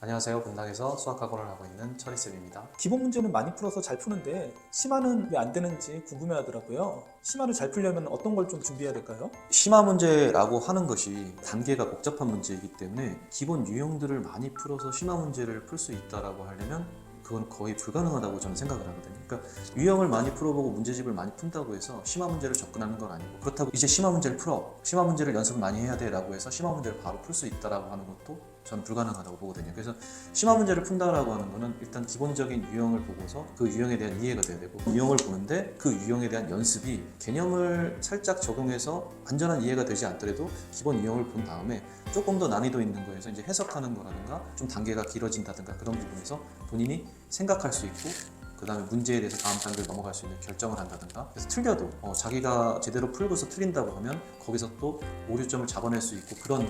안녕하세요. 분당에서 수학학원을 하고 있는 철이쌤입니다. 기본 문제는 많이 풀어서 잘 푸는데 심화는 왜 안 되는지 궁금해하더라고요. 심화를 잘 풀려면 어떤 걸 좀 준비해야 될까요? 심화 문제라고 하는 것이 단계가 복잡한 문제이기 때문에 기본 유형들을 많이 풀어서 심화 문제를 풀 수 있다라고 하려면 그건 거의 불가능하다고 저는 생각을 하거든요. 그러니까 유형을 많이 풀어보고 문제집을 많이 푼다고 해서 심화 문제를 접근하는 건 아니고, 그렇다고 이제 심화 문제를 풀어, 심화 문제를 연습을 많이 해야 돼 라고 해서 심화 문제를 바로 풀 수 있다라고 하는 것도 저는 불가능하다고 보거든요. 그래서 심화 문제를 푼다라고 하는 거는 일단 기본적인 유형을 보고서 그 유형에 대한 이해가 돼야 되고, 유형을 보는데 그 유형에 대한 연습이 개념을 살짝 적용해서 완전한 이해가 되지 않더라도 기본 유형을 본 다음에 조금 더 난이도 있는 거에서 이제 해석하는 거라든가 좀 단계가 길어진다든가 그런 부분에서 본인이 생각할 수 있고, 그 다음에 문제에 대해서 다음 단계를 넘어갈 수 있는 결정을 한다든가, 그래서 틀려도 자기가 제대로 풀고서 틀린다고 하면 거기서 또 오류점을 잡아낼 수 있고, 그런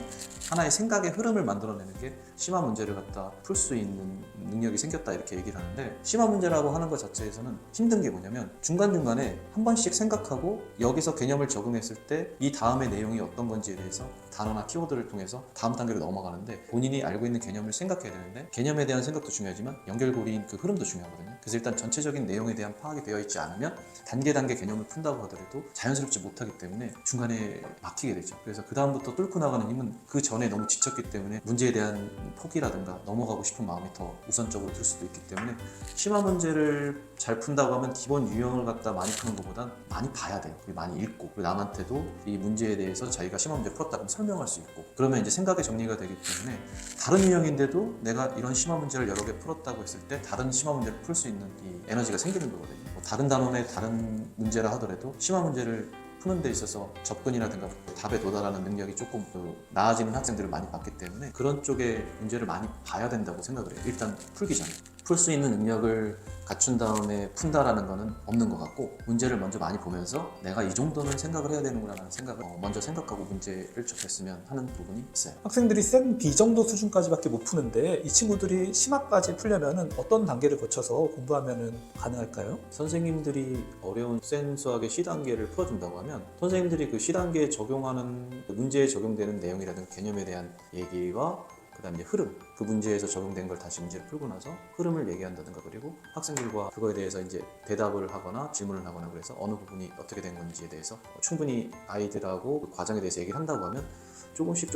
하나의 생각의 흐름을 만들어내는 게 심화 문제를 갖다 풀 수 있는 능력이 생겼다, 이렇게 얘기를 하는데, 심화 문제라고 하는 것 자체에서는 힘든 게 뭐냐면 중간중간에 한 번씩 생각하고 여기서 개념을 적용했을 때 이 다음의 내용이 어떤 건지에 대해서 단어나 키워드를 통해서 다음 단계로 넘어가는데, 본인이 알고 있는 개념을 생각해야 되는데 개념에 대한 생각도 중요하지만 연결고리인 그 흐름도 중요하거든요. 그래서 일단 전체적인 내용에 대한 파악이 되어 있지 않으면 단계 개념을 푼다고 하더라도 자연스럽지 못하기 때문에 중간에 막히게 되죠. 그래서 그 다음부터 뚫고 나가는 힘은 그 전에 너무 지쳤기 때문에 문제에 대한 포기라든가 넘어가고 싶은 마음이 더 우선적으로 들 수도 있기 때문에, 심화 문제를 잘 푼다고 하면 기본 유형을 갖다 많이 푸는 것보단 많이 봐야 돼요. 많이 읽고, 그리고 남한테도 이 문제에 대해서 자기가 심화 문제 풀었다고 설명할 수 있고, 그러면 이제 생각의 정리가 되기 때문에 다른 유형인데도 내가 이런 심화 문제를 여러 개 풀었다고 했을 때 다른 심화 문제를 풀 수 있는 이 에너지가 생기는 거거든요. 다른 단원의 다른 문제라 하더라도 심화 문제를 푸는 데 있어서 접근이라든가 답에 도달하는 능력이 조금 더 나아지는 학생들을 많이 봤기 때문에 그런 쪽의 문제를 많이 봐야 된다고 생각을 해요. 일단 풀기 전에 풀 수 있는 능력을 갖춘 다음에 푼다라는 거는 없는 것 같고, 문제를 먼저 많이 보면서 내가 이 정도는 생각을 해야 되는구나라는 생각을 먼저 생각하고 문제를 접했으면 하는 부분이 있어요. 학생들이 쌤 B 정도 수준까지밖에 못 푸는데 이 친구들이 심화까지 풀려면 어떤 단계를 거쳐서 공부하면 가능할까요? 선생님들이 어려운 센 수학의 C단계를 풀어준다고 하면 선생님들이 그 C단계에 적용하는 문제에 적용되는 내용이라든가 개념에 대한 얘기와 그 다음에 흐름, 그 문제에서 적용된 걸 다시 문제를 풀고 나서 흐름을 얘기한다든가, 그리고 학생들과 그거에 대해서 이제 대답을 하거나 질문을 하거나, 그래서 어느 부분이 어떻게 된 건지에 대해서 충분히 아이들하고 그 과정에 대해서 얘기를 한다고 하면 조금씩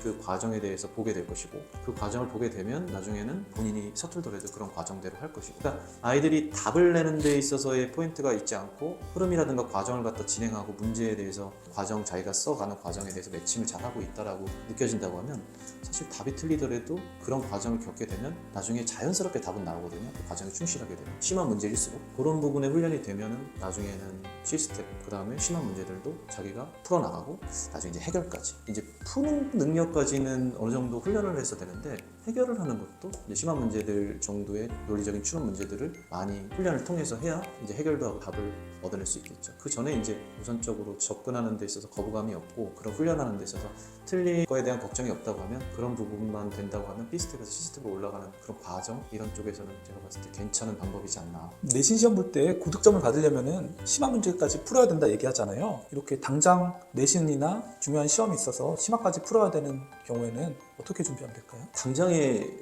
그 과정에 대해서 보게 될 것이고, 그 과정을 보게 되면 나중에는 본인이 서툴더라도 그런 과정대로 할 것이고, 그러니까 아이들이 답을 내는 데 있어서의 포인트가 있지 않고 흐름이라든가 과정을 갖다 진행하고 문제에 대해서 과정, 자기가 써가는 과정에 대해서 매칭을 잘하고 있다라고 느껴진다고 하면 사실 답이 틀리더라도 그런 과정을 겪게 되면 나중에 자연스럽게 답은 나오거든요. 그 과정에 충실하게 되면 심한 문제일수록 그런 부분에 훈련이 되면은 나중에는 C스텝, 그 다음에 심한 문제들도 자기가 풀어나가고 나중에 이제 해결까지, 이제 푸는 능력까지는 어느 정도 훈련을 해서 되는데, 해결을 하는 것도 이제 심한 문제들 정도의 논리적인 추론 문제들을 많이 훈련을 통해서 해야 이제 해결도 하고 답을 얻어낼 수 있겠죠. 그 전에 이제 우선적으로 접근하는 데 있어서 거부감이 없고 그런 훈련하는 데 있어서 틀릴 거에 대한 걱정이 없다고 하면, 그런 부분만 된다고 하면 B스텝에서 C스텝으로 올라가는 그런 과정, 이런 쪽에서는 제가 봤을 때 괜찮은 방법이지 않나. 내신 시험 볼 때 고득점을 받으려면 심화 문제까지 풀어야 된다 얘기하잖아요. 이렇게 당장 내신이나 중요한 시험이 있어서 심화까지 풀어야 되는 경우에는 어떻게 준비하면 될까요? 당장에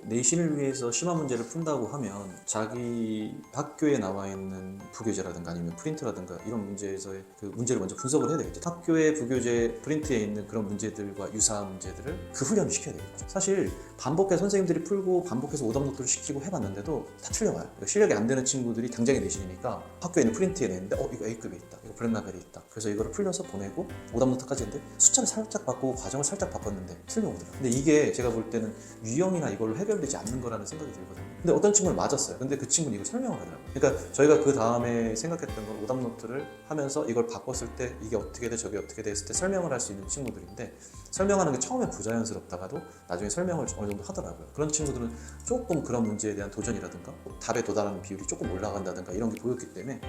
내신을 위해서 심화 문제를 푼다고 하면 자기 학교에 나와 있는 부교재라든가 아니면 프린트라든가 이런 문제에서의 그 문제를 먼저 분석을 해야 되겠죠. 학교의 부교재 프린트에 있는 그런 문제들과 유사한 문제들을 그 훈련을 시켜야 되겠죠. 사실 반복해서 선생님들이 풀고 반복해서 오답노트를 시키고 해봤는데도 다 틀려와요. 실력이 안 되는 친구들이 당장에 내신이니까 학교에 있는 프린트에 내는데 이거 A급에 있다, 이거 브랜나벨이 있다, 그래서 이거를 풀려서 보내고 오답노트까지 했는데 숫자를 살짝 바꾸고 과정을 살짝 바꿨는데 틀려오더라고요. 근데 이게 제가 볼 때는 유형이나 이걸로 해결되지 않는 거라는 생각이 들거든요. 근데 어떤 친구는 맞았어요. 근데 그 친구는 이걸 설명을 하더라고요. 그러니까 저희가 그 다음에 생각했던 건 오답노트를 하면서 이걸 바꿨을 때 이게 어떻게 돼 저게 어떻게 돼 했을 때 설명을 할 수 있는 친구들인데, 설명하는 게 처음엔 부자연스럽다가도 나중에 설명을 어느 정도 하더라고요. 그런 친구들은 조금 그런 문제에 대한 도전이라든가 답에 도달하는 비율이 조금 올라간다든가 이런 게 보였기 때문에,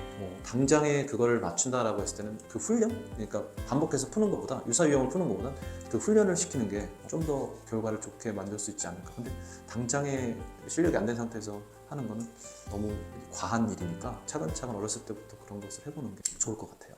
당장에 그걸 맞춘다라고 했을 때는 그 훈련? 그러니까 반복해서 푸는 것보다, 유사 유형을 푸는 것보다 그 훈련을 시키는 게 좀 더 결과를 좋게 만들 수 있지 않을까. 근데 당장에 실력이 안 된 상태에서 하는 거는 너무 과한 일이니까 차근차근 어렸을 때부터 그런 것을 해보는 게 좋을 것 같아요.